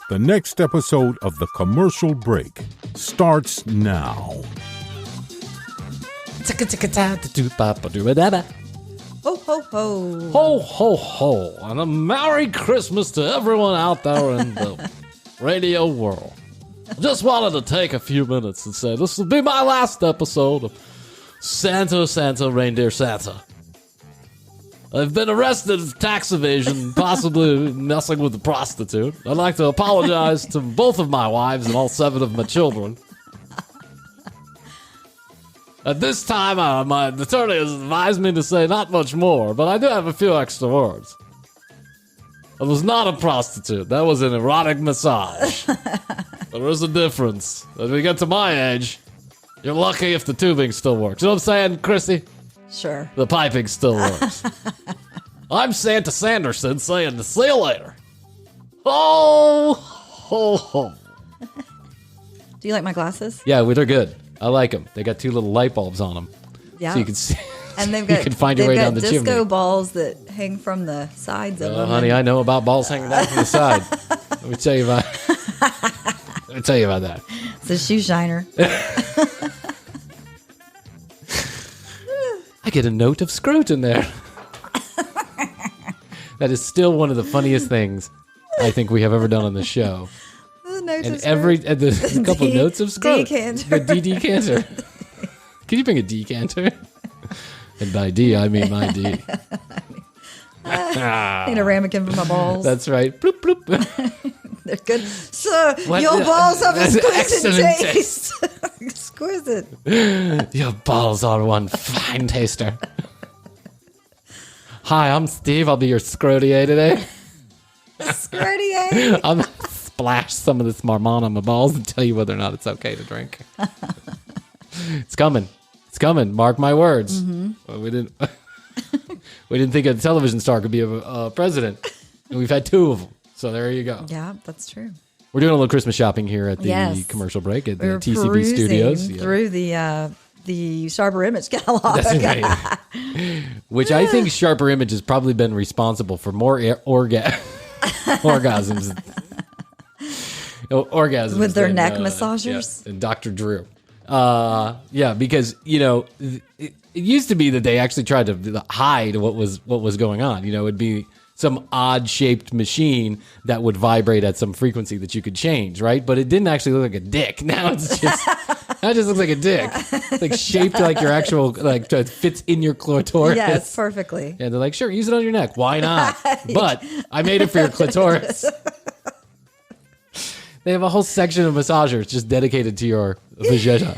The next episode of The Commercial Break starts now. Ho, ho, ho. Ho, ho, ho. And a Merry Christmas to everyone out there in the radio world. Just wanted to take a few minutes and say this will be my last episode of Santa, Reindeer Santa. I've been arrested for tax evasion, possibly messing with a prostitute. I'd like to apologize to both of my wives and all 7 of my children. At this time, my attorney has advised me to say not much more, but I do have a few extra words. I was not a prostitute. That was an erotic massage. There is a difference. As we get to my age, you're lucky if the tubing still works. You know what I'm saying, Chrissy? Sure. The piping still works. I'm Santa Sanderson saying to see you later. Ho, ho, ho. Do you like my glasses? Yeah, they're good. I like them. They got 2 little light bulbs on them. Yeah. So you can see. And they've got, you can find your way down the chimney. disco balls that hang from the sides of them. Honey, I know about balls hanging down from the side. Let me tell you about that. It's a shoe shiner. I get a note of scrotum there. That is still one of the funniest things I think we have ever done on the show. There's a couple of notes of scrotum. Decanter. The decanter. Can you bring a decanter? And by D, I mean my D. Need a ramekin for my balls. That's right. Bloop, bloop. They're good. Sir, your balls have exquisite taste. Exquisite. Your balls are one fine taster. Hi, I'm Steve. I'll be your scrotier today. Scrotier? I'm going to splash some of this Marmon on my balls and tell you whether or not it's okay to drink. It's coming. It's coming. Mark my words. Mm-hmm. Well, we didn't think a television star could be a president. And we've had 2 of them. So there you go. Yeah, that's true. We're doing a little Christmas shopping here at the commercial break at the TCB Studios. Through the Sharper Image catalog. That's right. Which I think Sharper Image has probably been responsible for more orgasms. Orgasms. With their neck massagers? And Dr. Drew. Because, it used to be that they actually tried to hide what was going on. It'd be some odd-shaped machine that would vibrate at some frequency that you could change, right? But it didn't actually look like a dick. Now it just looks like a dick. It's like shaped like your actual, it fits in your clitoris. Yes, perfectly. And they're like, sure, use it on your neck. Why not? But I made it for your clitoris. They have a whole section of massagers just dedicated to your vagina.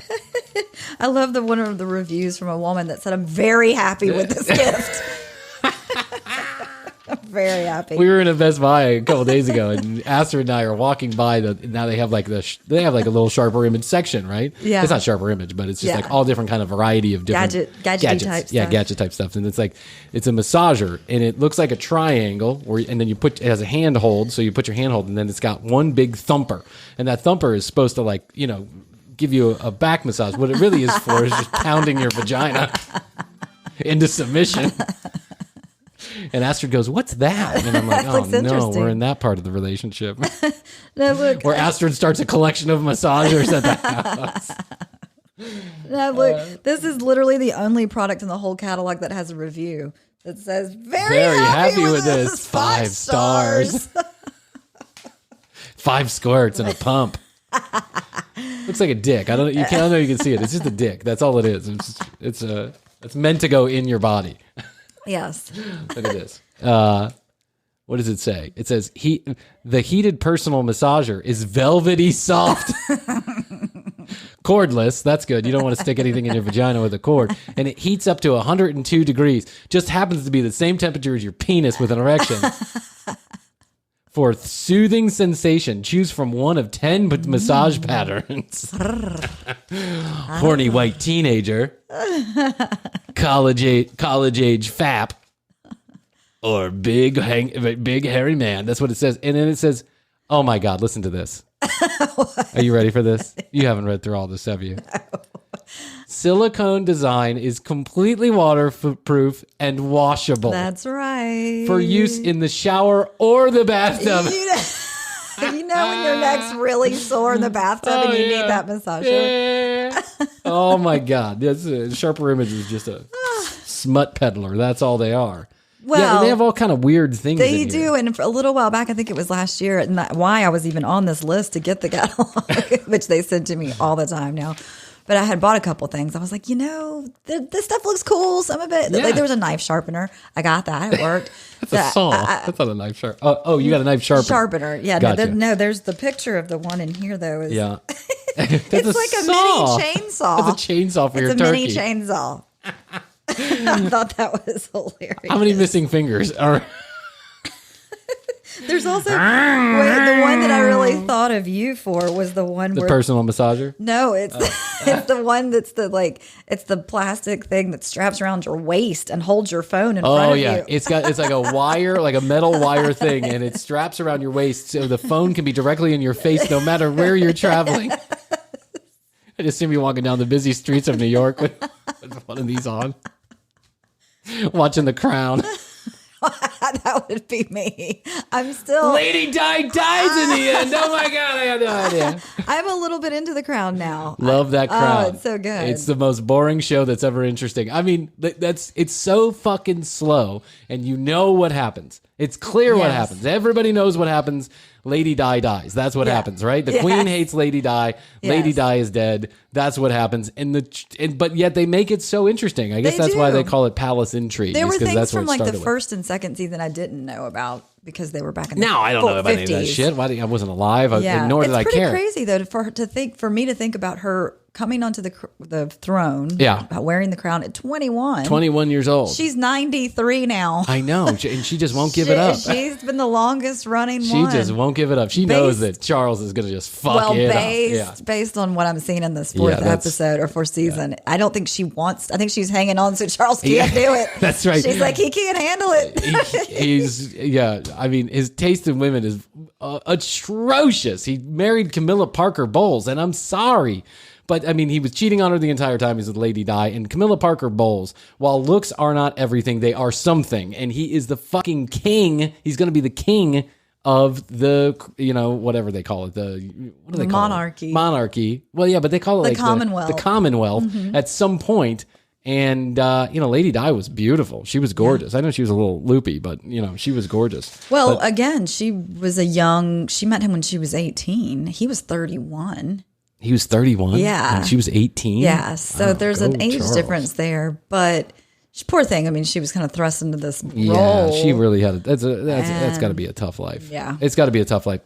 I love one of the reviews from a woman that said, I'm very happy with this gift. I'm very happy. We were in a Best Buy a couple days ago, and Astrid and I are walking by. Now they have a little Sharper Image section, right? Yeah, it's not Sharper Image, but it's just like all different kind of variety of different gadgets. Gadget type stuff. And it's a massager, and it looks like a triangle, and then it has a handhold, so you put your handhold, and then it's got one big thumper, and that thumper is supposed to give you a back massage. What it really is for is just pounding your vagina into submission. And Astrid goes, what's that? And I'm like, oh, no, we're in that part of the relationship. No, look. Where Astrid starts a collection of massagers at the house. No, look, this is literally the only product in the whole catalog that has a review that says, very happy with this. 5 stars. 5 squirts and a pump. Looks like a dick. I don't know you can see it. It's just a dick. That's all it is. It's meant to go in your body. Yes. Look at this. What does it say? It says the heated personal massager is velvety soft. Cordless. That's good. You don't want to stick anything in your vagina with a cord. And it heats up to 102 degrees. Just happens to be the same temperature as your penis with an erection. For soothing sensation, choose from one of 10 massage patterns. Horny white teenager, college age fap, or big hairy man. That's what it says. And then it says, oh my God, listen to this. Are you ready for this? You haven't read through all this, have you? No. Silicone design is completely waterproof and washable. That's right. For use in the shower or the bathtub. You know when your neck's really sore in the bathtub and you need that massager? Yeah. Oh my God. Sharper Image is just a smut peddler. That's all they are. Well, they have all kind of weird things. They do, and for a little while back, I think it was last year, and why I was even on this list to get the catalog, which they send to me all the time now. But I had bought a couple things. I was like, this stuff looks cool. Some of it, like there was a knife sharpener. I got that. It worked. That's a saw. That's not a knife sharpener. Oh, you got a knife sharpener. Sharpener. Yeah. Gotcha. No, there's the picture of the one in here though. Yeah. It's like a mini chainsaw. It's a chainsaw for your turkey. It's a mini chainsaw. I thought that was hilarious. How many missing fingers are? There's also the one that I really thought of you for was the one the personal massager. No, it's it's the one that's it's the plastic thing that straps around your waist and holds your phone in front of you. Oh yeah, it's like a wire, like a metal wire thing, and it straps around your waist so the phone can be directly in your face no matter where you're traveling. I just see me walking down the busy streets of New York with one of these on, watching The Crown. That would be me. I'm still... Lady Di dies in the end. Oh my God, I had no idea. I'm a little bit into The Crown now. Love that Crown. Oh, it's so good. It's the most boring show that's ever interesting. I mean, it's so fucking slow, and you know what happens. It's clear what happens. Everybody knows what happens. Lady Di dies. That's what happens, right? The Queen hates Lady Di. Lady Di is dead. That's what happens. But yet they make it so interesting. I guess that's why they call it Palace Intrigue. There were things from like the first and second season I didn't know about because they were back in the 50s. I don't know about any of that shit. I wasn't alive. Nor did I care. It's pretty crazy though for me to think about her coming onto the throne, wearing the crown at 21. 21 years old. She's 93 now. I know, and she just won't give it up. She's been the longest running one. She just won't give it up. She knows that Charles is going to just fuck it up. Based on what I'm seeing in this fourth episode or fourth season, I don't think she wants. I think she's hanging on so Charles can't do it. That's right. She's like, he can't handle it. I mean, his taste in women is atrocious. He married Camilla Parker Bowles, and I'm sorry. But, I mean, he was cheating on her the entire time he's with Lady Di. And Camilla Parker Bowles, while looks are not everything, they are something. And he is the fucking king. He's going to be the king of the, whatever they call it. What do they call monarchy. it? Monarchy. Well, yeah, but they call it the Commonwealth. The Commonwealth at some point. And, Lady Di was beautiful. She was gorgeous. I know she was a little loopy, but, she was gorgeous. Well, again, she met him when she was 18. He was 31. He was 31? Yeah. And she was 18? Yeah. So there's an age difference there. But poor thing. I mean, she was kind of thrust into this role. Yeah, she really had that's got to be a tough life. Yeah. It's got to be a tough life.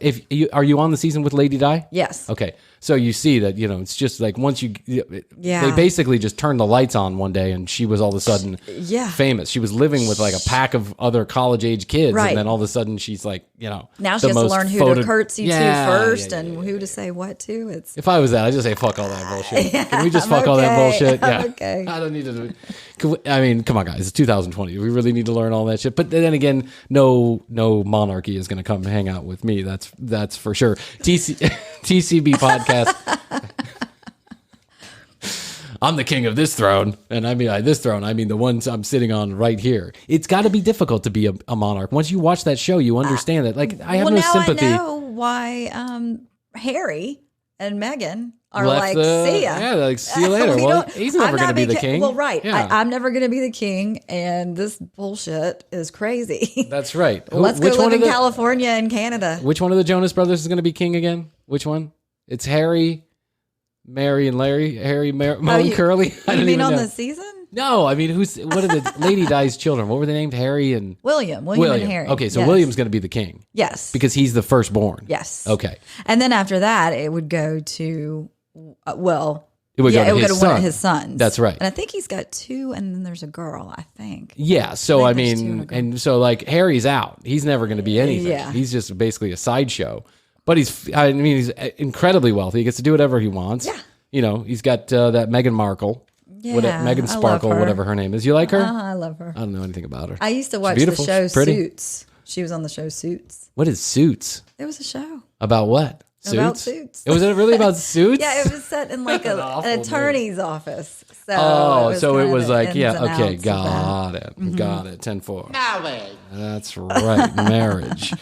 Are you on the season with Lady Di? Yes. Okay. So you see that, it's just like once they basically just turned the lights on one day and she was all of a sudden famous. She was living with like a pack of other college age kids. Right. And then all of a sudden she's like, now she has to learn who to curtsy to first and who to say what to. If I was that, I'd just say fuck all that bullshit. Can we just fuck all that bullshit? Yeah. Okay. I don't need to. I mean, come on, guys. It's 2020. We really need to learn all that shit. But then again, no monarchy is going to come hang out with me. That's for sure. TCB podcast. I'm the king of this throne, and I mean by this throne, I mean the ones I'm sitting on right here. It's got to be difficult to be a monarch. Once you watch that show, you understand that. Like I have no sympathy. I know why Harry and Meghan are see ya. Yeah, like see you later. Well, he's never going to be the king. Well, right. Yeah. I'm never going to be the king, and this bullshit is crazy. That's right. Let's go live in California and Canada. Which one of the Jonas Brothers is going to be king again? Which one? It's Harry, Mary, and Larry. Mo and Curly. You mean on the season? No, I mean, what are the Lady Di's children? What were they named? Harry and... William and Harry. Okay, so William's going to be the king. Yes. Because he's the firstborn. Yes. Okay. And then after that, it would go to, it would go to one of his sons. That's right. And I think he's got two, and then there's a girl, I think. Yeah, so I mean, and so like Harry's out. He's never going to be anything. Yeah. He's just basically a sideshow. But he's incredibly wealthy. He gets to do whatever he wants. Yeah. He's got that Meghan Markle. Yeah, Meghan Sparkle, whatever her name is. You like her? I love her. I don't know anything about her. I used to watch the show Suits. She was on the show Suits. What is Suits? It was a show. About what? Suits? About Suits. Was it really about Suits? Yeah, it was set in like an attorney's office. So it was like, okay, got it. 10-4. Marriage. That's right, marriage.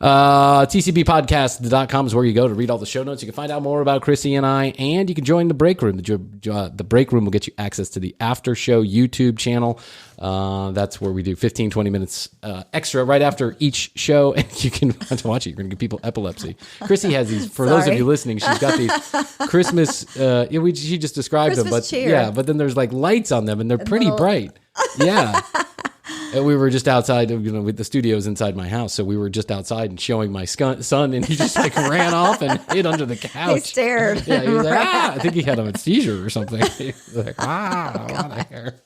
TCBpodcast.com is where you go to read all the show notes. You can find out more about Chrissy and I, and you can join the break room. The break room will get you access to the after show YouTube channel. That's where we do 15, 20 minutes extra right after each show, and you can watch it. You're going to give people epilepsy. Chrissy has these, for those of you listening, she's got these Christmas, she just described Christmas them, but cheer. But then there's like lights on them, and they're pretty bright. Yeah. And we were just outside, with the studios inside my house. So we were just outside and showing my son, and he just like ran off and hid under the couch. He stared. Yeah, he was like, I think he had a seizure or something. He was like, out of here.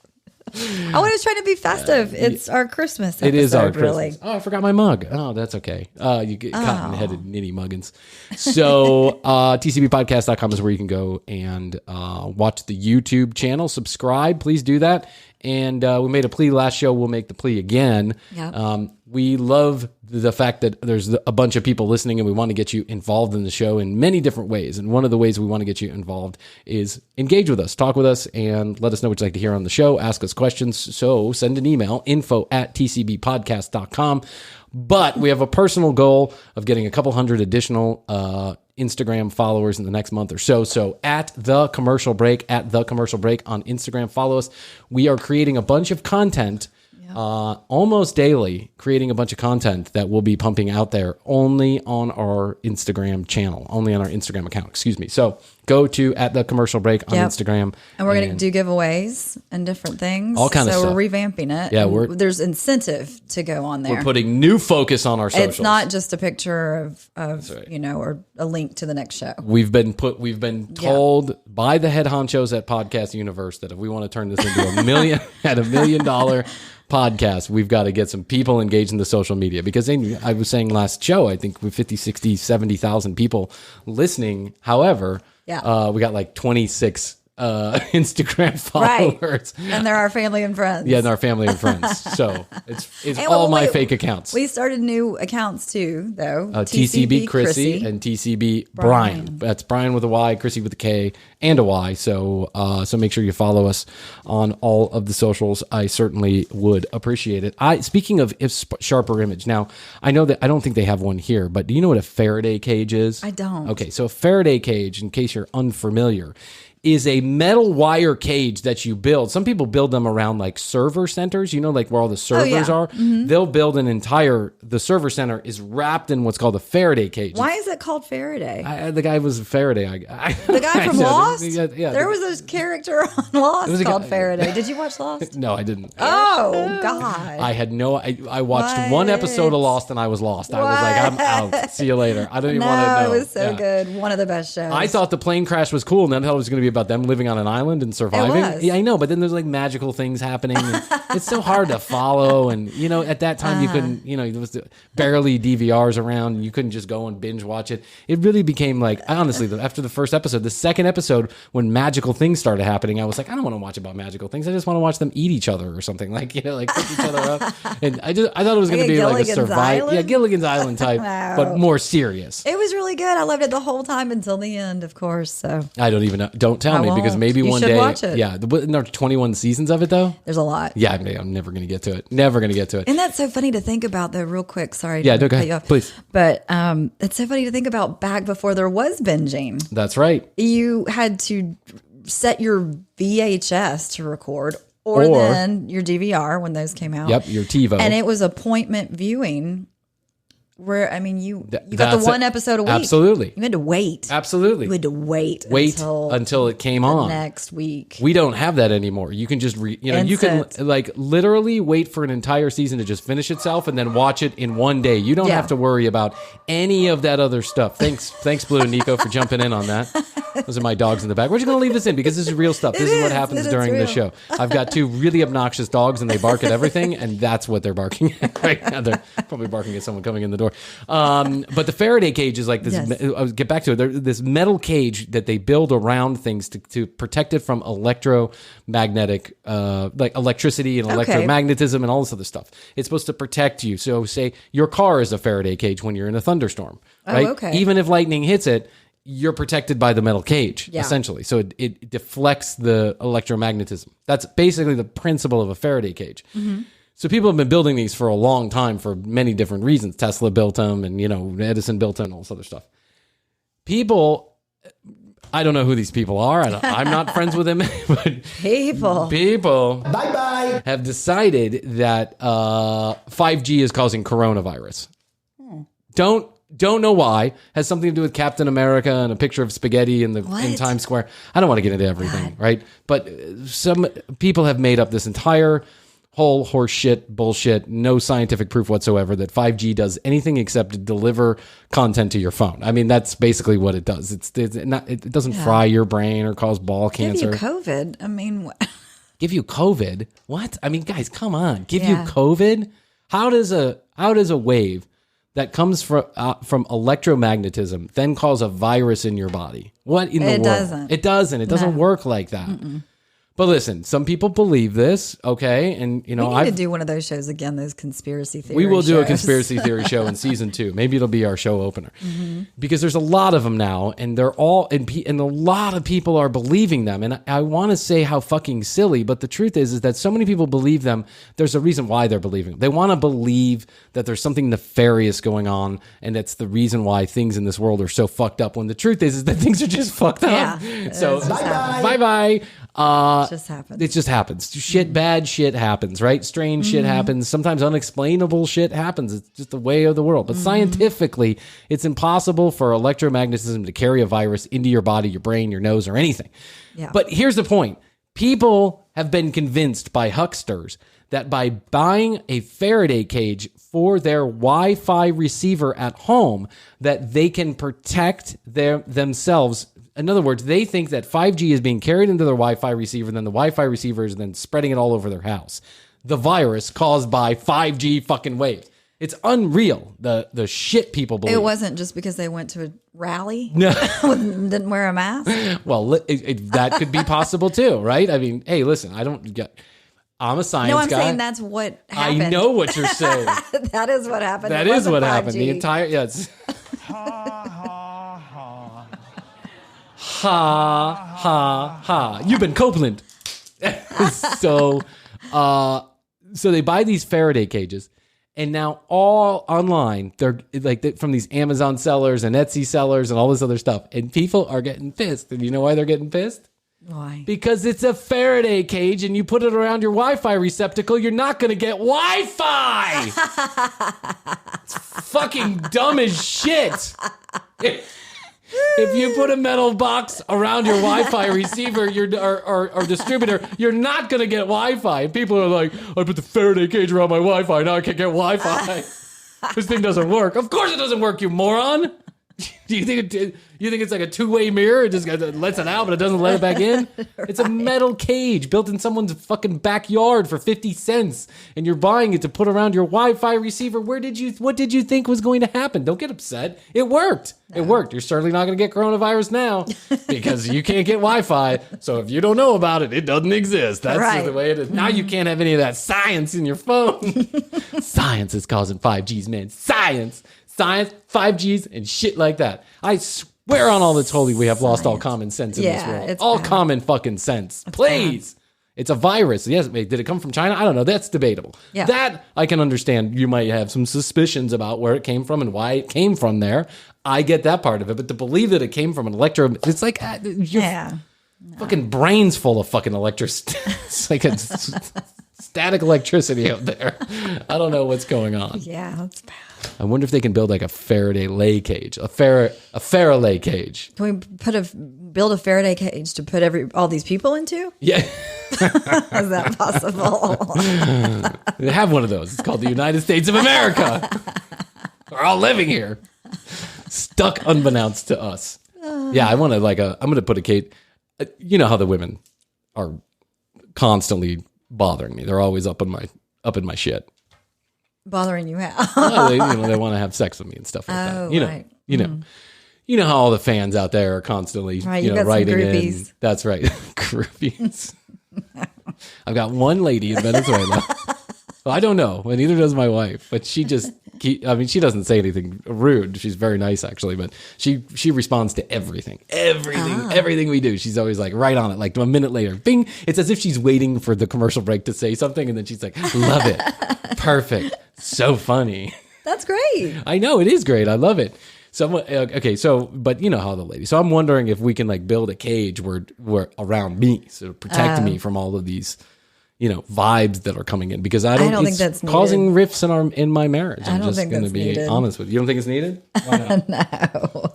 I was trying to be festive. It's our Christmas episode, It is our really. Christmas. Oh, I forgot my mug. Oh, that's okay. You get cotton-headed nitty muggins. So tcbpodcast.com is where you can go and watch the YouTube channel. Subscribe. Please do that. And we made a plea last show. We'll make the plea again. Yep. We love the fact that there's a bunch of people listening, and we want to get you involved in the show in many different ways. And one of the ways we want to get you involved is engage with us, talk with us, and let us know what you'd like to hear on the show. Ask us questions. So send an email, info@tcbpodcast.com. But we have a personal goal of getting a couple hundred additional Instagram followers in the next month or so. So at The Commercial Break on Instagram, follow us. We are creating a bunch of content almost daily, creating a bunch of content that we'll be pumping out there only on our Instagram channel, only on our Instagram account, excuse me. So go to at The Commercial Break on Instagram. And we're going to do giveaws and different things. All kind of stuff. So we're revamping it. Yeah, there's incentive to go on there. We're putting new focus on our socials. It's not just a picture of or a link to the next show. We've been told by the head honchos at Podcast Universe that if we want to turn this into $1 million podcast, we've got to get some people engaged in the social media, because I was saying last show, I think with 50, 60, 70,000 people listening. However, we got like 26 Instagram followers. Right. And they're our family and friends. Yeah, and our family and friends. So it's all my fake accounts. We started new accounts too, though. TCB Chrissy and TCB Bryan. That's Bryan with a Y, Chrissy with a K and a Y. So make sure you follow us on all of the socials. I certainly would appreciate it. Speaking of sharper image, now I know that I don't think they have one here, but do you know what a Faraday cage is? I don't. Okay, so a Faraday cage, in case you're unfamiliar, is a metal wire cage that you build. Some people build them around like server centers, like where all the servers are. Mm-hmm. They'll build the server center is wrapped in what's called a Faraday cage. Why is it called Faraday? The guy was a Faraday. The guy from Lost? Yeah, there was a character on Lost called Faraday. Did you watch Lost? No, I didn't. Oh, God. I watched one episode of Lost and I was lost. I was like, I'm out. See you later. I don't even want to know. It was so good. One of the best shows. I thought the plane crash was cool, and then I thought it was going to be about them living on an island and surviving. It was. Yeah, I know, but then there's like magical things happening. And it's so hard to follow, and at that time you couldn't. There was barely DVRs around, and you couldn't just go and binge watch it. It really became like, honestly, after the first episode, the second episode, when magical things started happening, I was like, I don't want to watch about magical things. I just want to watch them eat each other or something, like pick each other up. And I thought it was going to be like a survival, Gilligan's Island type, but more serious. It was really good. I loved it the whole time until the end, of course. So I don't even know. Don't tell me, because maybe one day. Watch it. Yeah, there are 21 seasons of it though. There's a lot. Yeah, I'm never going to get to it. Never going to get to it. And that's so funny to think about, though. Real quick, sorry. Yeah, go ahead, please. But it's so funny to think about back before there was binging. That's right. You had to set your VHS to record, or then your DVR when those came out. Yep, your TiVo, and it was appointment viewing. Where, you got the one episode a week. Absolutely. You had to wait. Absolutely. You had to wait until it came on. Next week. We don't have that anymore. You can just, you can like literally wait for an entire season to just finish itself and then watch it in one day. You don't have to worry about any of that other stuff. Thanks, Blue and Nico, for jumping in on that. Those are my dogs in the back. We're just going to leave this in because this is real stuff. This is what happens during the show. I've got two really obnoxious dogs and they bark at everything, and that's what they're barking at right now. They're probably barking at someone coming in the door. But the Faraday cage is like this. Yes. I'll get back to it. This metal cage that they build around things to protect it from electromagnetic, like electricity and electromagnetism and all this other stuff. It's supposed to protect you. So say your car is a Faraday cage when you're in a thunderstorm, right? Even if lightning hits it, you're protected by the metal cage, essentially. So it deflects the electromagnetism. That's basically the principle of a Faraday cage. Mm-hmm. So people have been building these for a long time for many different reasons. Tesla built them, and Edison built them, and all this other stuff. People, I don't know who these people are. I'm not friends with them, but people bye have decided that 5G is causing coronavirus. Don't know why. Has something to do with Captain America and a picture of spaghetti in Times Square. I don't want to get into everything, right? But some people have made up this entire whole horse shit, bullshit, no scientific proof whatsoever that 5G does anything except deliver content to your phone. I mean, that's basically what it does. It doesn't fry your brain or cause ball cancer. Give you COVID. I mean, give you COVID? What? I mean, guys, come on. Give you COVID? How does a wave that comes from electromagnetism then cause a virus in your body? What in the world? It doesn't. It doesn't work like that. Mm-mm. But listen, some people believe this, okay? And, we need to do one of those shows again, those conspiracy theory We will do a conspiracy theory show in season 2. Maybe it'll be our show opener. Mm-hmm. Because there's a lot of them now, and they're all, and a lot of people are believing them. And I want to say how fucking silly, but the truth is that so many people believe them, there's a reason why they're believing them. They want to believe that there's something nefarious going on, and that's the reason why things in this world are so fucked up, when the truth is that things are just fucked up. Yeah, so, bye-bye. It just happens. Bad shit happens, right? Strange shit happens. Sometimes unexplainable shit happens. It's just the way of the world. But scientifically, it's impossible for electromagnetism to carry a virus into your body, your brain, your nose, or anything. Yeah. But here's the point. People have been convinced by hucksters that by buying a Faraday cage for their Wi-Fi receiver at home, that they can protect themselves. In other words, they think that 5G is being carried into their Wi-Fi receiver, then the Wi-Fi receiver is then spreading it all over their house. The virus caused by 5G fucking waves. It's unreal, the shit people believe. It wasn't just because they went to a rally? No. Didn't wear a mask? Well, that could be possible too, right? I mean, hey, listen, I'm a science guy. No, I'm saying that's what happened. I know what you're saying. That is what happened. That is what happened. The entire, yes. Ha, ha, ha. You've been Copeland. So they buy these Faraday cages, and now all online, they're like from these Amazon sellers and Etsy sellers and all this other stuff, and people are getting pissed. And you know why they're getting pissed? Why? Because it's a Faraday cage, and you put it around your Wi-Fi receptacle, you're not going to get Wi-Fi. It's fucking dumb as shit. If you put a metal box around your Wi-Fi receiver or distributor, you're not going to get Wi-Fi. And people are like, I put the Faraday cage around my Wi-Fi, now I can't get Wi-Fi. This thing doesn't work. Of course it doesn't work, you moron. Do you think it's like a two-way mirror? It just lets it out, but it doesn't let it back in? Right. It's a metal cage built in someone's fucking backyard for 50 cents, and you're buying it to put around your Wi-Fi receiver. What did you think was going to happen? Don't get upset. It worked. No. It worked. You're certainly not going to get coronavirus now because you can't get Wi-Fi. So if you don't know about it, it doesn't exist. That's right. The way it is. Now you can't have any of that science in your phone. Science is causing 5Gs, man. Science, 5Gs, and shit like that. I swear on all that's holy, we have lost all common sense in this world. It's all bad. Common fucking sense. Please. Bad. It's a virus. Yes, did it come from China? I don't know. That's debatable. Yeah. That I can understand. You might have some suspicions about where it came from and why it came from there. I get that part of it. But to believe that it came from an it's like fucking brain's full of fucking electricity. It's like a static electricity out there. I don't know what's going on. Yeah, that's bad. I wonder if they can build like a Faraday lay cage, a Faraday cage. Can we build a Faraday cage to put all these people into? Yeah. Is that possible? They have one of those. It's called the United States of America. We're all living here, stuck unbeknownst to us. Yeah, I want to I'm going to put a cage. You know how the women are constantly bothering me. They're always up in my shit. Bothering you how? Well, they want to have sex with me and stuff like that. Right. You know how all the fans out there are constantly writing in. That's right. Groupies. I've got one lady in Venezuela. Well, I don't know, and neither does my wife, but she just she doesn't say anything rude. She's very nice, actually, but she responds to everything we do. She's always like right on it. Like a minute later, bing. It's as if she's waiting for the commercial break to say something, and then she's like, "Love it, perfect, so funny." That's great. I know, it is great. I love it. So okay, so but you know how the lady. So I'm wondering if we can like build a cage where around me, so protect me from all of these, vibes that are coming in, because I don't think that's causing rifts in my marriage. I'm just going to be honest with you. You don't think it's needed? Why not? No.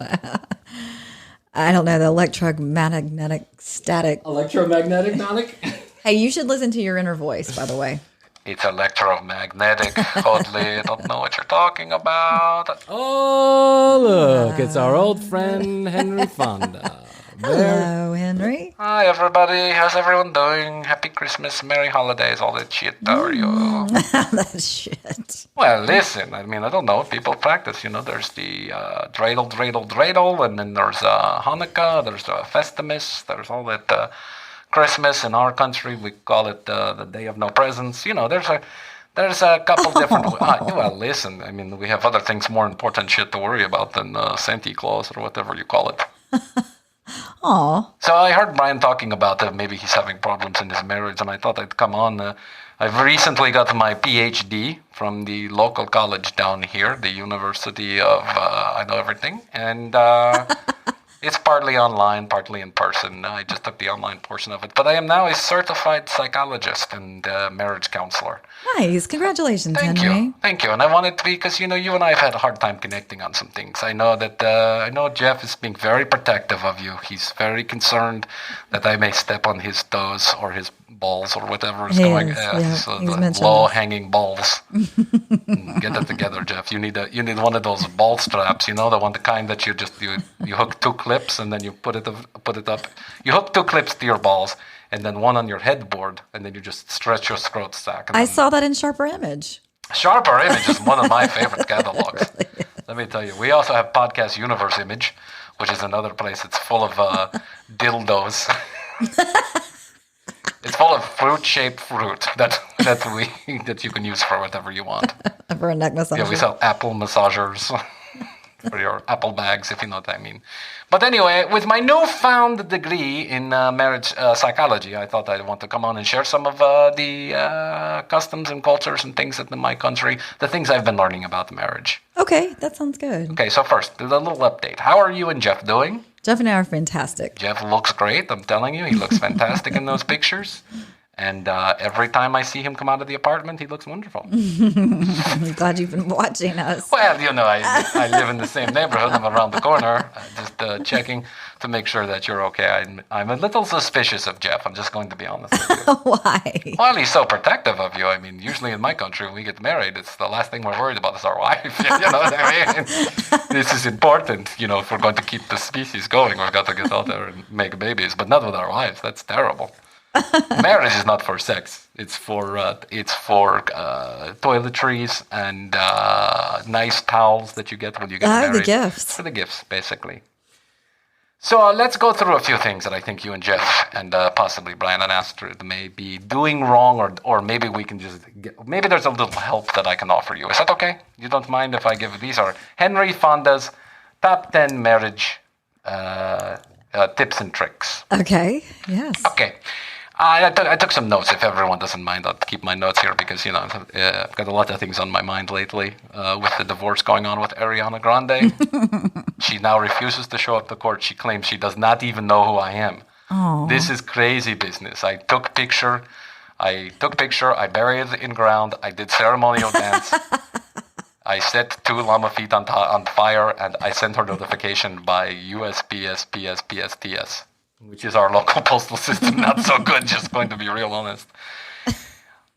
I don't know, the electromagnetic static. Electromagnetic? Hey, you should listen to your inner voice, by the way. It's electromagnetic. Hoadley, don't know what you're talking about. Oh, look, it's our old friend Henry Fonda. Hello, Henry. Hi, everybody. How's everyone doing? Happy Christmas, Merry Holidays, all that shit. How are you? That shit. Well, listen, I don't know. People practice, There's the dreidel, and then there's Hanukkah, there's Festimus, there's all that Christmas. In our country, we call it the Day of No Presents. There's a couple different... well, listen, we have other things, more important shit to worry about than Santa Claus or whatever you call it. Aw. So I heard Brian talking about maybe he's having problems in his marriage, and I thought I'd come on. I've recently got my PhD from the local college down here, the University of I Know Everything, and it's partly online, partly in person. I just took the online portion of it, but I am now a certified psychologist and marriage counselor. Nice. Congratulations, Henry. Thank you. And I wanted to be, because, you and I have had a hard time connecting on some things. I know that, Jeff is being very protective of you. He's very concerned that I may step on his toes or his balls or whatever is going on. So the low-hanging balls. Get it together, Jeff. You need one of those ball straps, the kind that you hook two clips and then you put it up. You hook two clips to your balls, and then one on your headboard, and then you just stretch your scrot sack. I saw that in Sharper Image. Sharper Image is one of my favorite catalogs. Really? Let me tell you. We also have Podcast Universe Image, which is another place that's full of dildos. It's full of fruit-shaped fruit that you can use for whatever you want. For a neck massager. Yeah, we sell apple massagers. For your apple bags, if you know what I mean. But anyway, with my newfound degree in marriage psychology, I thought I'd want to come on and share some of the customs and cultures and things in my country, the things I've been learning about marriage. Okay, that sounds good. Okay, so first, a little update. How are you and Jeff doing? Jeff and I are fantastic. Jeff looks great, I'm telling you. He looks fantastic in those pictures. And every time I see him come out of the apartment, he looks wonderful. I'm glad you've been watching us. Well, I live in the same neighborhood. I'm around the corner, just checking to make sure that you're okay. I'm a little suspicious of Jeff. I'm just going to be honest with you. Why? Well, he's so protective of you. Usually in my country, when we get married, it's the last thing we're worried about is our wife. You know what I mean? This is important. If we're going to keep the species going, we've got to get out there and make babies. But not with our wives. That's terrible. Marriage is not for sex. It's for toiletries and nice towels that you get when you get married. The gifts. For the gifts, basically. So let's go through a few things that I think you and Jeff and possibly Brian and Astrid may be doing wrong, or maybe we can maybe there's a little help that I can offer you. Is that okay? You don't mind if I give these are Henry Fonda's top 10 marriage tips and tricks. Okay. Yes. Okay. I took some notes. If everyone doesn't mind, I'll keep my notes here because, I've got a lot of things on my mind lately with the divorce going on with Ariana Grande. She now refuses to show up to court. She claims she does not even know who I am. Aww. This is crazy business. I took picture. I buried it in ground. I did ceremonial dance. I set 2 llama feet on fire, and I sent her notification by USPS, PSPSTS. Which is our local postal system. Not so good, just going to be real honest.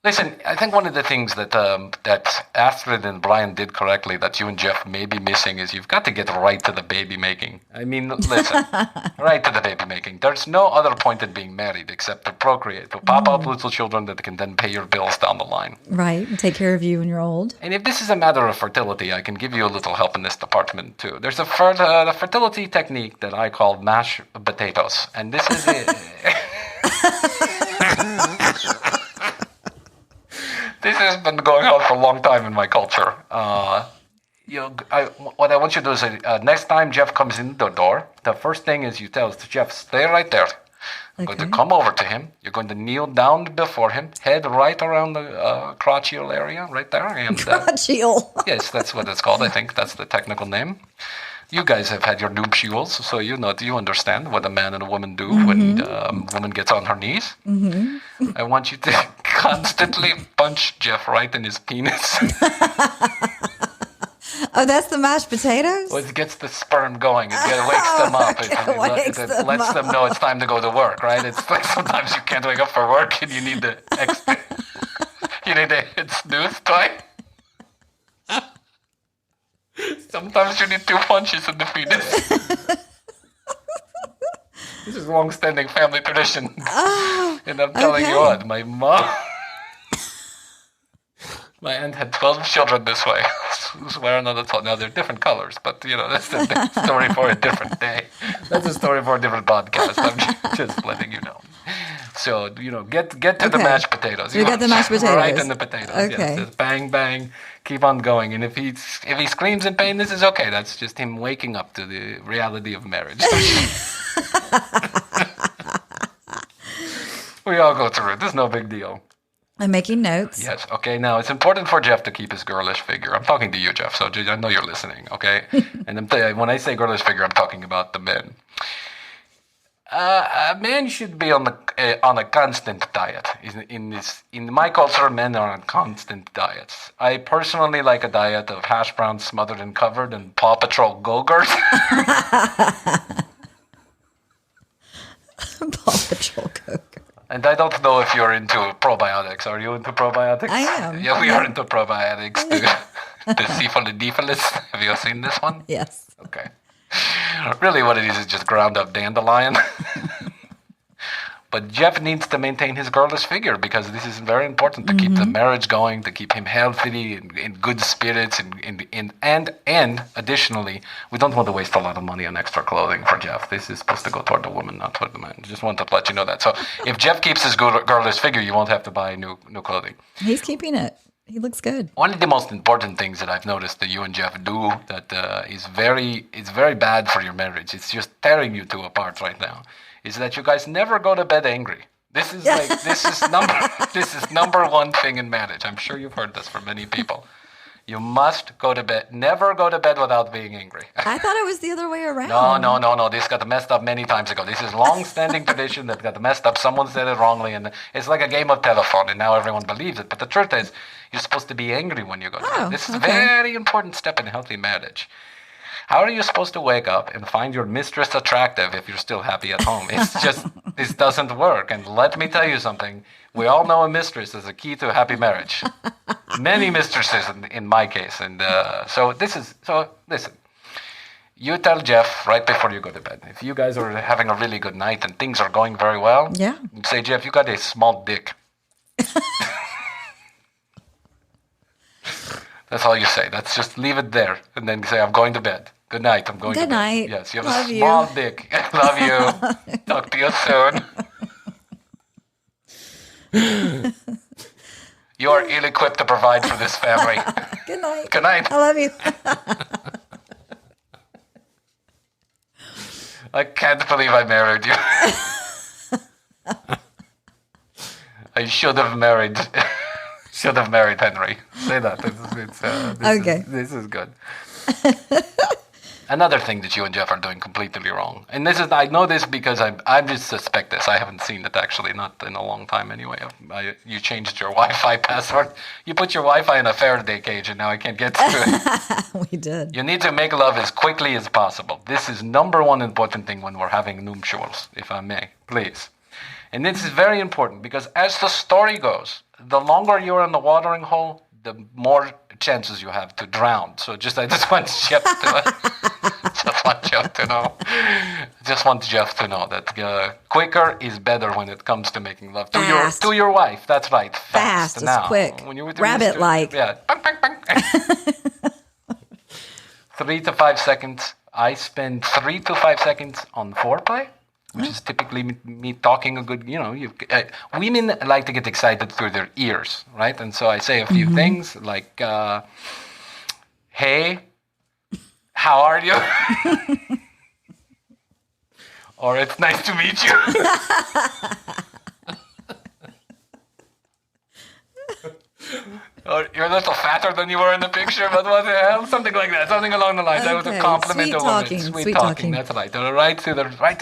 Listen, I think one of the things that Astrid and Brian did correctly that you and Jeff may be missing is you've got to get right to the baby making. Listen, right to the baby making. There's no other point in being married except to procreate, to pop out little children that can then pay your bills down the line. Right, and take care of you when you're old. And if this is a matter of fertility, I can give you a little help in this department too. There's a fertility technique that I call mashed potatoes, and this is it. This has been going on for a long time in my culture. What I want you to do is next time Jeff comes in the door, the first thing is you tell Jeff, stay right there. I'm going to come over to him. You're going to kneel down before him, head right around the crotchal area, right there. And, Crotchal. yes, that's what it's called. I think that's the technical name. You guys have had your nuptials, so you understand what a man and a woman do when a woman gets on her knees. Mm-hmm. I want you to constantly punch Jeff right in his penis. Oh, that's the mashed potatoes? Well, it gets the sperm going. It wakes them up. It lets them know it's time to go to work, right? It's like sometimes you can't wake up for work and you need to hit snooze twice. Sometimes you need 2 punches in the penis. This is a long-standing family tradition. And I'm telling you what, my aunt had 12 children this way. Swearing on the top. Now, they're different colors, but, that's a story for a different day. That's a story for a different podcast. I'm just letting you know. So, get to the mashed potatoes. You got the mashed potatoes. Right in the potatoes, okay. Yes. Just bang, bang, keep on going. And if he screams in pain, this is okay. That's just him waking up to the reality of marriage. We all go through it. There's no big deal. I'm making notes. Yes. Okay. Now, it's important for Jeff to keep his girlish figure. I'm talking to you, Jeff, so I know you're listening, okay? And when I say girlish figure, I'm talking about the men. A man should be on a constant diet. In my culture, men are on constant diets. I personally like a diet of hash browns smothered and covered in Paw Patrol Go-Gurt. Paw Patrol Go-Gurt. And I don't know if you're into probiotics. Are you into probiotics? I am. Yeah, we are into probiotics. The Cephalodephilus. Have you seen this one? Yes. Okay. Really what it is just ground up dandelion. But Jeff needs to maintain his girlish figure because this is very important to keep the marriage going, to keep him healthy, in good spirits, and additionally, we don't want to waste a lot of money on extra clothing for Jeff. This is supposed to go toward the woman, not toward the man. Just want to let you know that. So if Jeff keeps his girlish figure, you won't have to buy new clothing. He's keeping it. He looks good. One of the most important things that I've noticed that you and Jeff do that is very bad for your marriage. It's just tearing you two apart right now. Is that you guys never go to bed angry. This is number one thing in marriage. I'm sure you've heard this from many people. You must go to bed. Never go to bed without being angry. I thought it was the other way around. No. This got messed up many times ago. This is long-standing tradition that got messed up. Someone said it wrongly, and it's like a game of telephone, and now everyone believes it. But the truth is, you're supposed to be angry when you go to bed. This is a very important step in a healthy marriage. How are you supposed to wake up and find your mistress attractive if you're still happy at home? It's just, this doesn't work. And let me tell you something. We all know a mistress is a key to a happy marriage. Many mistresses in my case. And so listen. You tell Jeff right before you go to bed. If you guys are having a really good night and things are going very well, say, Jeff, you got a small dick. That's all you say. That's just leave it there. And then say, I'm going to bed. Good night. I'm going to bed. Good night. Yes, you have a small dick. I love you. Talk to you soon. You are ill-equipped to provide for this family. Good night. Good night. I love you. I can't believe I married you. I should have married Henry. Say that. This is good. Another thing that you and Jeff are doing completely wrong, and I know this because I just suspect this. I haven't seen it actually, not in a long time anyway. You changed your Wi-Fi password. You put your Wi-Fi in a Faraday cage, and now I can't get to it. We did. You need to make love as quickly as possible. This is number one important thing when we're having nuptials, if I may, please. And this is very important because as the story goes, the longer you're in the watering hole, the more chances you have to drown. So I just want Jeff to know that quicker is better when it comes to making love to your wife. That's right. Fast is quick. Rabbit-like. Yeah. Bang, bang, bang. 3 to 5 seconds. I spend 3 to 5 seconds on foreplay. which is typically me talking a good, women like to get excited through their ears, right? And so I say a few things like, hey, how are you? Or it's nice to meet you. Or you're a little fatter than you were in the picture, but what the hell? Something like that. Something along the lines. That was a compliment to women. Sweet talking. That's right. Right to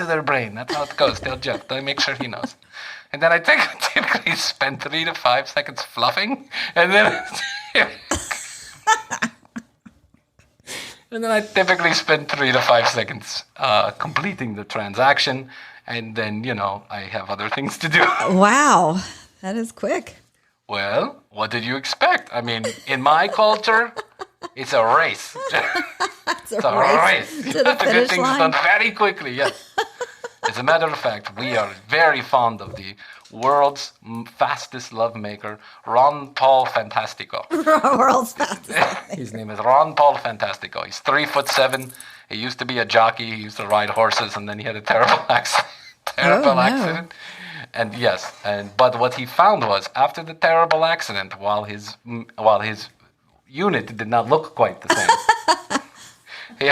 their brain. That's how it goes. They'll jump. They'll make sure he knows. And then I typically spend 3 to 5 seconds fluffing, and then I typically spend 3 to 5 seconds completing the transaction, and then I have other things to do. Wow, that is quick. Well, what did you expect? I mean, in my culture, it's a race. It's a race. You have to get things done very quickly, yes. As a matter of fact, we are very fond of the world's fastest lovemaker, Ron Paul Fantastico. World's fastest. His name is Ron Paul Fantastico. He's 3'7". He used to be a jockey. He used to ride horses, and then he had a terrible accident. Accident. And yes, but what he found was after the terrible accident, while his unit did not look quite the same, he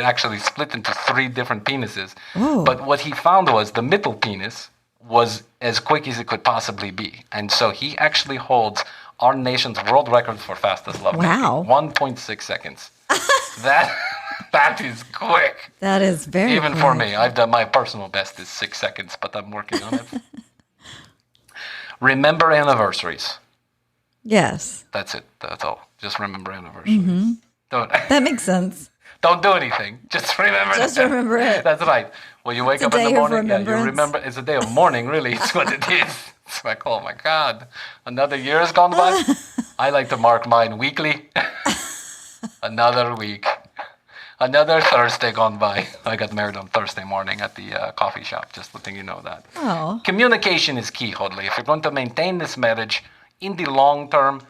actually split into 3 different penises. Ooh. But what he found was the middle penis was as quick as it could possibly be, and so he actually holds our nation's world record for fastest love. Wow, 1.6 seconds. That is quick. That is very even quick. For me. I've done my personal best is 6 seconds, but I'm working on it. Remember anniversaries. Yes. That's it. That's all. Just remember anniversaries. Mm-hmm. That makes sense. Don't do anything. Just remember. Remember it. That's right. Well, you wake up in the morning. Yeah, you remember. It's a day of mourning, really. It's what it is. It's like, oh my God, another year has gone by. I like to mark mine weekly. Another week. Another Thursday gone by. I got married on Thursday morning at the coffee shop, just letting you know that. Oh. Communication is key, Hoadley. If you're going to maintain this marriage in the long term,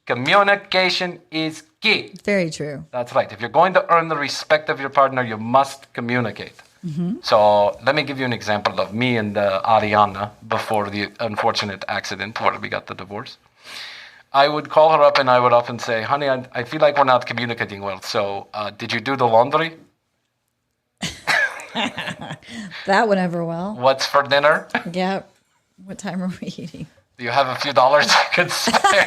communication is key. Very true. That's right. If you're going to earn the respect of your partner, you must communicate. Mm-hmm. So let me give you an example of me and Ariana before the unfortunate accident where we got the divorce. I would call her up and I would often say, honey, I feel like we're not communicating well. So did you do the laundry? That went over well. What's for dinner? Yep. What time are we eating? Do you have a few dollars you could spare?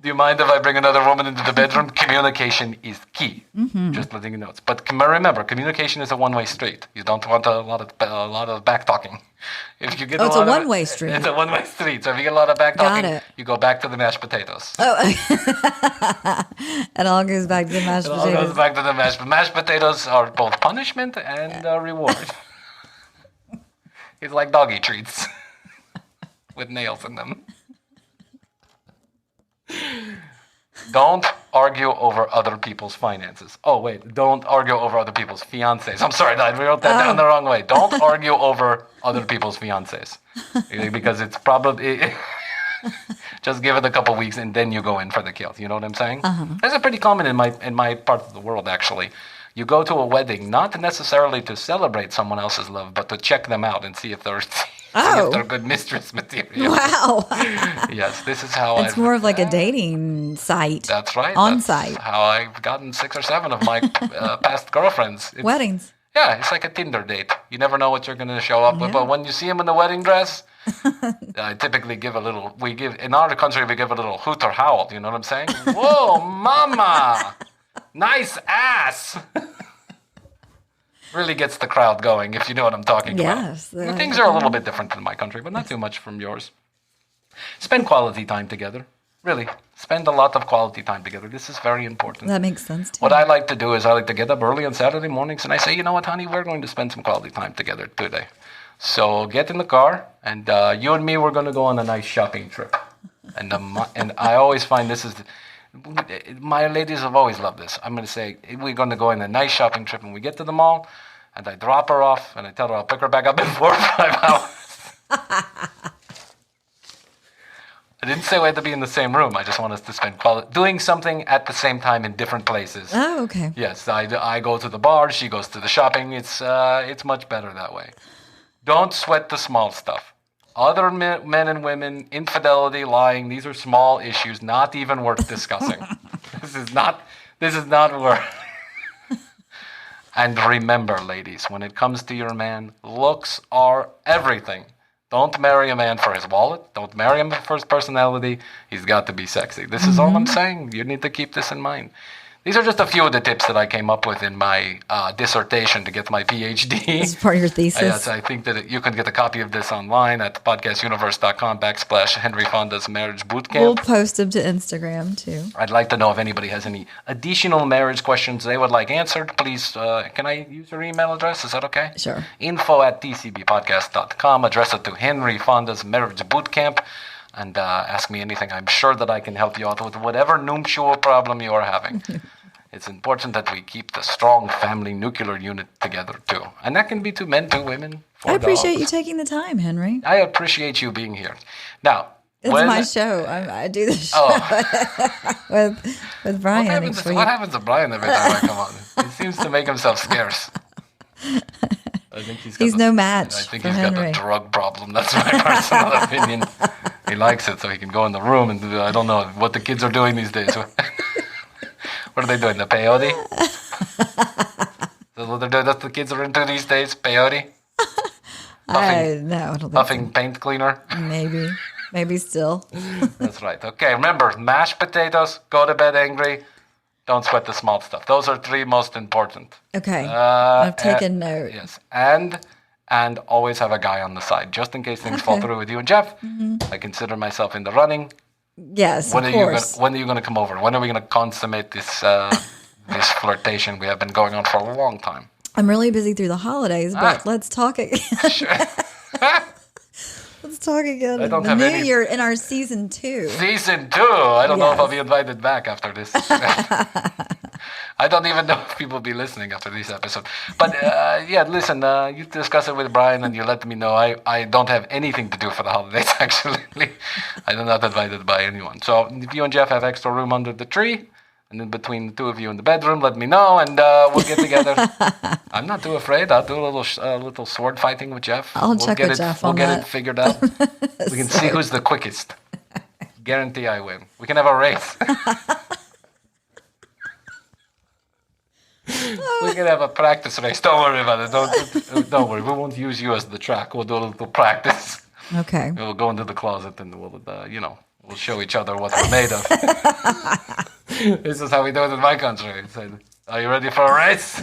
Do you mind if I bring another woman into the bedroom? Communication is key. Mm-hmm. Just letting you know. But remember, communication is a one-way street. You don't want a lot of back talking. If you get it's a one-way street. It's a one-way street. So if you get a lot of back talking, you go back to the mashed potatoes. Oh, it all goes back to the mashed potatoes. It all goes back to the mashed potatoes are both punishment and reward. It's like doggy treats with nails in them. Don't argue over other people's finances. Oh, wait. Don't argue over other people's fiancés. I'm sorry, I wrote that down the wrong way. Don't argue over other people's fiancés. Because it's probably... Just give it a couple weeks and then you go in for the kill. You know what I'm saying? Uh-huh. That's pretty common in my part of the world, actually. You go to a wedding not necessarily to celebrate someone else's love, but to check them out and see if they're... Oh. If they're good mistress material. Wow. Yes, this is how it's more of like a dating site. That's right. On-site. That's how I've gotten 6 or 7 of my past girlfriends. Weddings. Yeah, it's like a Tinder date. You never know what you're going to show up with, but when you see them in the wedding dress, I typically give a little, in our country, we give a little hoot or howl. You know what I'm saying? Whoa, mama! Nice ass! Really gets the crowd going, if you know what I'm talking about. Yes. Things are a little bit different in my country, but not too much from yours. Spend quality time together. Really. Spend a lot of quality time together. This is very important. That makes sense, too. What I like to do is I like to get up early on Saturday mornings and I say, you know what, honey, we're going to spend some quality time together today. So get in the car, and you and me, we're going to go on a nice shopping trip. And I always find this is... My ladies have always loved this. I'm going to say, we're going to go on a nice shopping trip, and we get to the mall, and I drop her off, and I tell her I'll pick her back up in 4 or 5 hours. I didn't say we had to be in the same room. I just want us to spend doing something at the same time in different places. Oh, okay. Yes, I go to the bar, she goes to the shopping. It's much better that way. Don't sweat the small stuff. Other men and women, infidelity, lying, these are small issues, not even worth discussing. This is not worth. And remember, ladies, when it comes to your man, looks are everything. Don't marry a man for his wallet. Don't marry him for his personality. He's got to be sexy. This is all I'm saying. You need to keep this in mind. These are just a few of the tips that I came up with in my dissertation to get my PhD. This is part of your thesis. Yes, I think that you can get a copy of this online at podcastuniverse.com/Henry Fonda's Marriage Bootcamp. We'll post them to Instagram too. I'd like to know if anybody has any additional marriage questions they would like answered. Please, can I use your email address? Is that okay? Sure. info@tcbpodcast.com. Address it to Henry Fonda's Marriage Bootcamp. And ask me anything. I'm sure that I can help you out with whatever nuptial problem you are having. It's important that we keep the strong family nuclear unit together, too. And that can be two men, two women, four I appreciate dogs. you taking the time, Henry. I appreciate you being here. Now, It's my show. I do this show with Brian. What happens to Brian every time I come on? He seems to make himself scarce. I think he's no match. I think for he's Henry. got a drug problem. That's my personal opinion. He likes it, so he can go in the room and do, I don't know what the kids are doing these days. What are they doing? The peyote? That's what they're doing. That's what the kids are into these days. Peyote. I don't think Puffing paint cleaner. so. Maybe still. That's right. Okay, remember, mashed potatoes. Go to bed angry. Don't sweat the small stuff. Those are three most important. Okay, I've taken note. Yes, and always have a guy on the side, just in case things fall through with you and Jeff. I consider myself in the running. Yes, When of are course. you going to come over? When are we going to consummate this this flirtation we have been going on for a long time? I'm really busy through the holidays, but let's talk again. Sure. Let's talk again. I don't the have new any- year in our season 2. Season 2. I don't know if Yes. I'll be invited back after this. I don't even know if people will be listening after this episode. But yeah, listen, you discuss it with Brian and you let me know. I don't have anything to do for the holidays, actually. I'm not invited by anyone. So if you and Jeff have extra room under the tree, and in between the two of you in the bedroom, let me know, and we'll get together. I'm not too afraid. I'll do a little sword fighting with Jeff. I'll check with Jeff on We'll get that. it figured out. We can see who's the quickest. Guarantee I win. We can have a race. We can have a practice race. Don't worry about it. Don't worry. We won't use you as the track. We'll do a little practice. Okay. We'll go into the closet and we'll show each other what we're made of. This is how we do it in my country. It's like, are you ready for a race?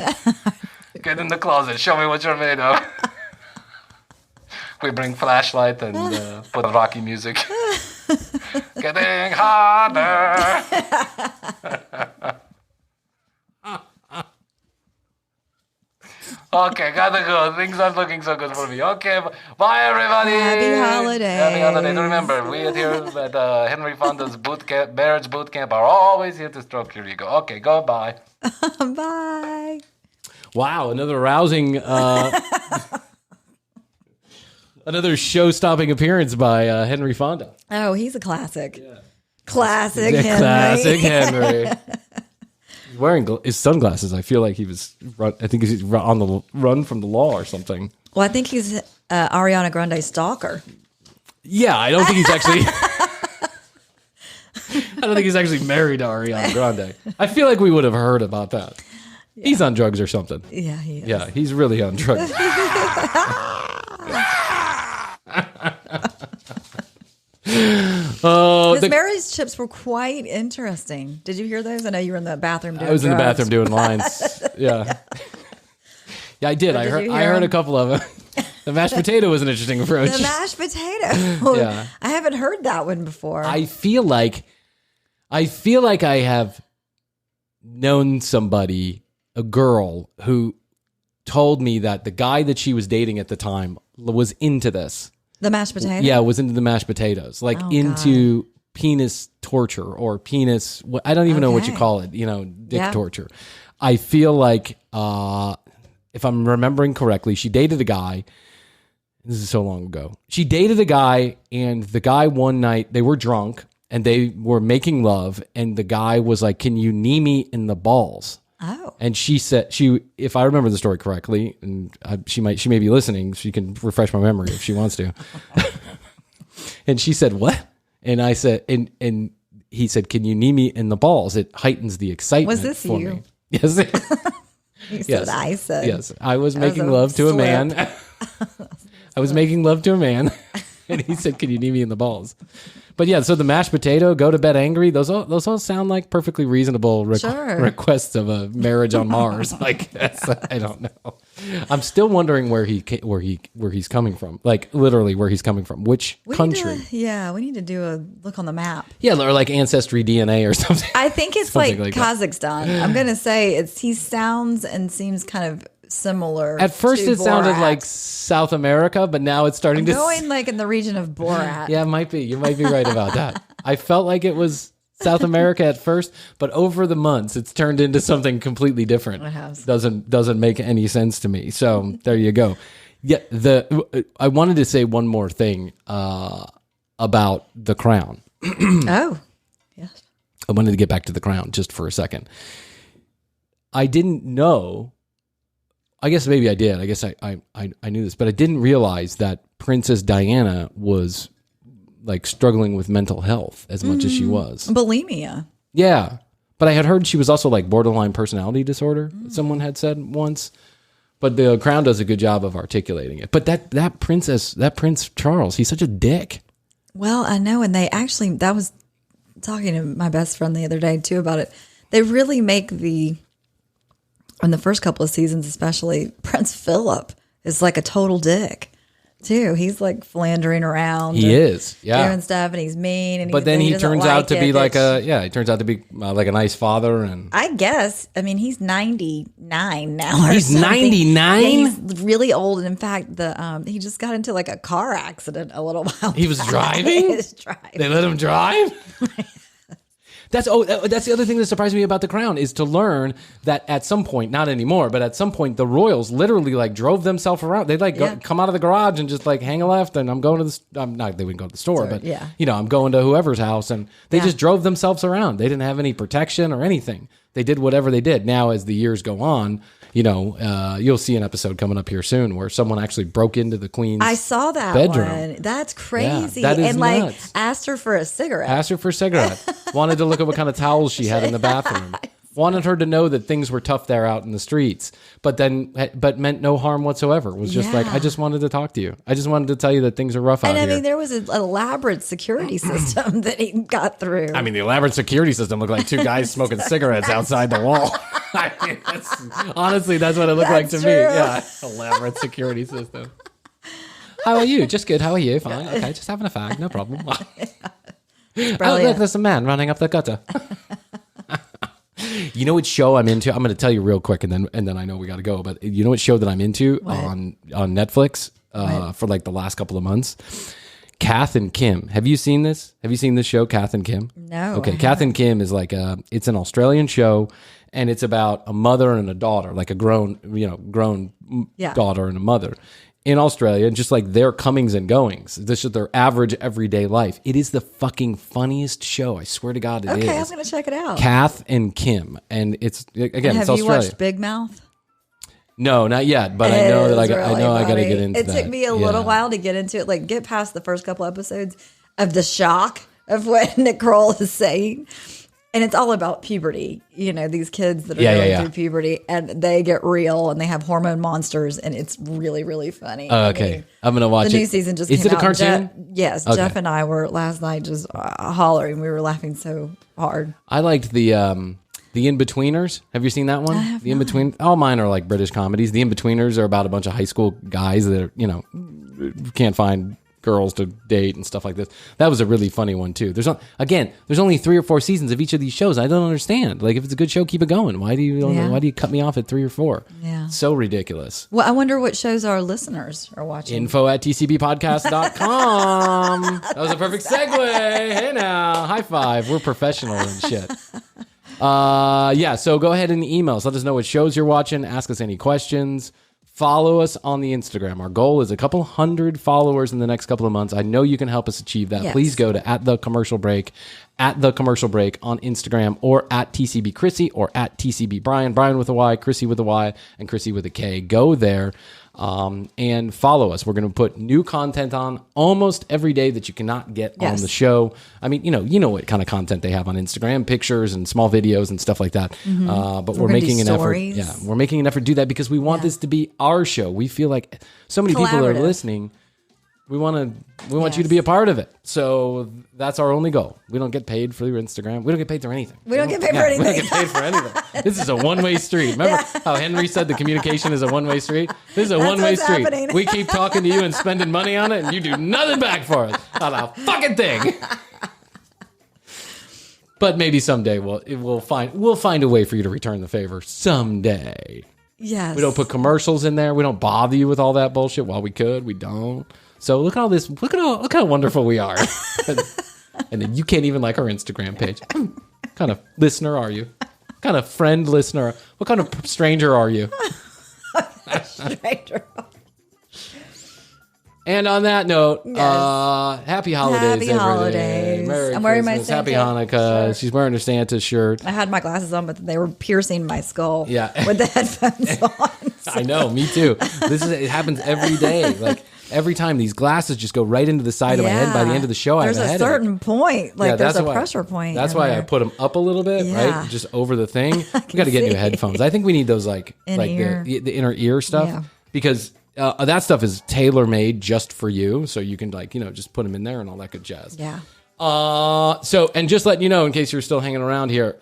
Get in the closet. Show me what you're made of. We bring flashlight and put Rocky music. Getting harder. Okay, gotta go. Things aren't looking so good for me. Okay, bye everybody. Happy holidays. Happy holidays. Remember, we here at Henry Fonda's marriage bootcamp are always here to stroke your ego. Okay, go bye. Bye. Wow, another rousing, another show-stopping appearance by Henry Fonda. Oh, he's a classic. Yeah. Classic Yeah, Henry. classic Henry. He's wearing his sunglasses. I feel like he was. I think he's on the run from the law or something. Well, I think he's Ariana Grande's stalker. Yeah, I don't think he's actually. I don't think he's actually married to Ariana Grande. I feel like we would have heard about that. Yeah. He's on drugs or something. Yeah, he is. Yeah, he's really on drugs. His marriage tips were quite interesting. Did you hear those? I know you were in the bathroom doing I was in the drugs. bathroom doing lines. Yeah. Yeah, I did. I you heard hear a couple of them. The mashed potato was an interesting approach. The mashed potato. Yeah. I haven't heard that one before. I feel like I have known somebody, a girl, who told me that the guy that she was dating at the time was into this. The mashed potato? Yeah, was into the mashed potatoes. Like into penis torture or penis, I don't even know what you call it, dick torture. I feel like, if I'm remembering correctly, she dated a guy This is so long ago. She dated a guy, and the guy one night, they were drunk, and they were making love, and the guy was like, "Can you knee me in the balls?" Oh. And she said, if I remember the story correctly, and she may be listening, she can refresh my memory if she wants to. And she said, "What?" And I said, and he said, "Can you knee me in the balls? It heightens the excitement." Was this for you? Me. Yes. You said I said. Yes. I was making love to a man. I was making love to a man, and he said, "Can you knee me in the balls?" But yeah, so the mashed potato, go to bed angry, those all sound like perfectly reasonable requests of a marriage on Mars. Like, I don't know. I'm still wondering where he's coming from. Like, literally where he's coming from. Which country? We need to do a look on the map. Yeah, or like Ancestry DNA or something. I think it's like Kazakhstan. I'm gonna say he sounds and seems kind of similar. At first, it sounded like South America, but now it's starting to going like in the region of Borat. Yeah, it might be. You might be right about that. I felt like it was South America at first, but over the months, it's turned into something completely different. It has. Doesn't make any sense to me. So there you go. Yeah, I wanted to say one more thing about The Crown. Oh, yes. I wanted to get back to The Crown just for a second. I didn't know. I guess maybe I did. I guess I knew this, but I didn't realize that Princess Diana was like struggling with mental health as much as she was. Bulimia. Yeah. But I had heard she was also like borderline personality disorder, someone had said once. But the Crown does a good job of articulating it. But that Prince Charles, he's such a dick. Well, I know, and that was talking to my best friend the other day too about it. They really make in the first couple of seasons, especially, Prince Philip is like a total dick, too. He's like philandering around. He is, yeah. Doing stuff, and he's mean. And but then he turns out to be he turns out to be like a nice father. And I guess, I mean, he's 99 now. He's 99? Yeah, he's really old. And in fact, he just got into like a car accident a little while He was driving? He was driving. They let him drive? That's the other thing that surprised me about The Crown is to learn that at some point, not anymore, but at some point, the royals literally like drove themselves around. They'd come out of the garage and just like hang a left, and I'm going to they wouldn't go to the store, but I'm going to whoever's house, and they just drove themselves around. They didn't have any protection or anything. They did whatever they did. Now, as the years go on, you'll see an episode coming up here soon where someone actually broke into the Queen's I saw that bedroom. one. That's crazy. Yeah, that is and nuts. Asked her for a cigarette. Wanted to look at what kind of towels she had in the bathroom. Wanted her to know that things were tough there out in the streets, but meant no harm whatsoever. Was just like, I just wanted to talk to you. I just wanted to tell you that things are rough out here. And I mean, there was an elaborate security system that he got through. I mean, the elaborate security system looked like two guys smoking cigarettes outside the wall. I mean, honestly, that's what it looked like to me. Yeah, elaborate security system. How are you? Just good. How are you? Fine. Okay, just having a fag. No problem. Oh, look, there's a man running up the gutter. You know what show I'm into? I'm going to tell you real quick, and then I know we got to go. But you know what show that I'm into on Netflix for like the last couple of months? Kath and Kim. Have you seen this? Have you seen this show, Kath and Kim? No. Okay, Kath and Kim is like it's an Australian show, and it's about a mother and a daughter, like a grown daughter and a mother in Australia, and just like their comings and goings. This is their average everyday life. It is the fucking funniest show. I swear to God, it is. Okay, I'm going to check it out. Kath and Kim, and it's again, it's Australia. Have you watched Big Mouth? No, not yet, but I know that I got to get into that. It took me a little while to get into it, like get past the first couple episodes of the shock of what Nick Kroll is saying. And it's all about puberty, these kids that are going through puberty, and they get real, and they have hormone monsters, and it's really, really funny. Oh, okay. I'm going to watch it. The new season just came out. Is it a cartoon? Yes. Okay. Jeff and I were last night just hollering. We were laughing so hard. I liked the In-Betweeners. Have you seen that one? I have The In-Between. All mine are like British comedies. The In-Betweeners are about a bunch of high school guys that are, can't find girls to date and stuff like this. That was a really funny one too. There's only 3 or 4 seasons of each of these shows. I don't understand. Like, if it's a good show, keep it going. Why do you cut me off at 3 or 4? Yeah. So ridiculous. Well, I wonder what shows our listeners are watching. info@tcbpodcast.com. That was a perfect segue. Hey now. High five. We're professional and shit. So go ahead and email us. Let us know what shows you're watching. Ask us any questions. Follow us on the Instagram. Our goal is a couple hundred followers in the next couple of months. I know you can help us achieve that. Yes. Please go to @thecommercialbreak on Instagram, or @TCB Chrissy, or @TCB Bryan, Bryan with a Y, Chrissy with a Y, and Chrissy with a K. Go there and follow us. We're going to put new content on almost every day that you cannot get on the show. I mean, you know what kind of content they have on Instagram, pictures and small videos and stuff like that. But we're making an effort. Yeah, we're making an effort to do that because we want this to be our show. We feel like so many people are listening. We want you to be a part of it. So that's our only goal. We don't get paid for your Instagram. We don't get paid for anything. We don't get paid for anything. We don't get paid for anything. This is a one-way street. Remember how Henry said the communication is a one-way street? This is a one-way street. Happening. We keep talking to you and spending money on it, and you do nothing back for us. Not a fucking thing. But maybe someday we'll find a way for you to return the favor someday. Yes. We don't put commercials in there. We don't bother you with all that bullshit. While we could, we don't. So look at all this. Look how wonderful we are. And then you can't even like our Instagram page. What kind of listener are you? What kind of friend listener? What kind of stranger are you? Stranger. And on that note, happy holidays, Happy holidays. Merry I'm wearing my Christmas, Happy Santa Hanukkah. shirt. She's wearing her Santa shirt. I had my glasses on, but they were piercing my skull Yeah. with the headphones on. I know, me too. It happens every day. Like every time, these glasses just go right into the side of my head. By the end of the show, I have a There's a headache. certain point, like there's a pressure point. That's why I put them up a little bit, right, just over the thing. We got to get new headphones. I think we need those like the inner ear stuff because that stuff is tailor made just for you, so you can just put them in there and all that good jazz. Yeah. So, and just letting you know, in case you're still hanging around here,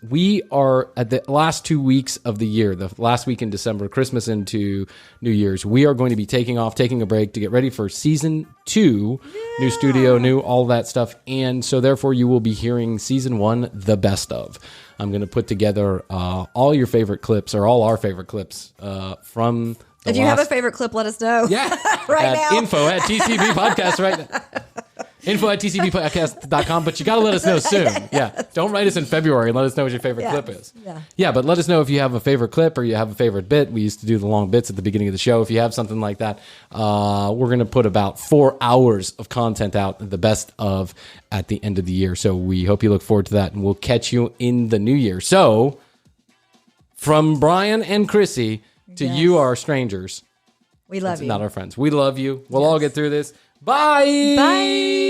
we are at the last 2 weeks of the year, the last week in December, Christmas into New Year's. We are going to be taking a break to get ready for season 2, new studio, new all that stuff. And so therefore you will be hearing season 1, the best of. I'm going to put together, all your favorite clips or all our favorite clips, from if you have a favorite clip, let us know. Yeah. right now. info@TCB Podcast right now. info@tcbpodcast.com, but you got to let us know soon. Yeah. Don't write us in February and let us know what your favorite clip is. Yeah, but let us know if you have a favorite clip or you have a favorite bit. We used to do the long bits at the beginning of the show. If you have something like that, we're going to put about 4 hours of content out, the best of, at the end of the year. So we hope you look forward to that, and we'll catch you in the new year. So from Bryan and Chrissy to you, our strangers. We love you. Not our friends. We love you. We'll all get through this. Bye. Bye.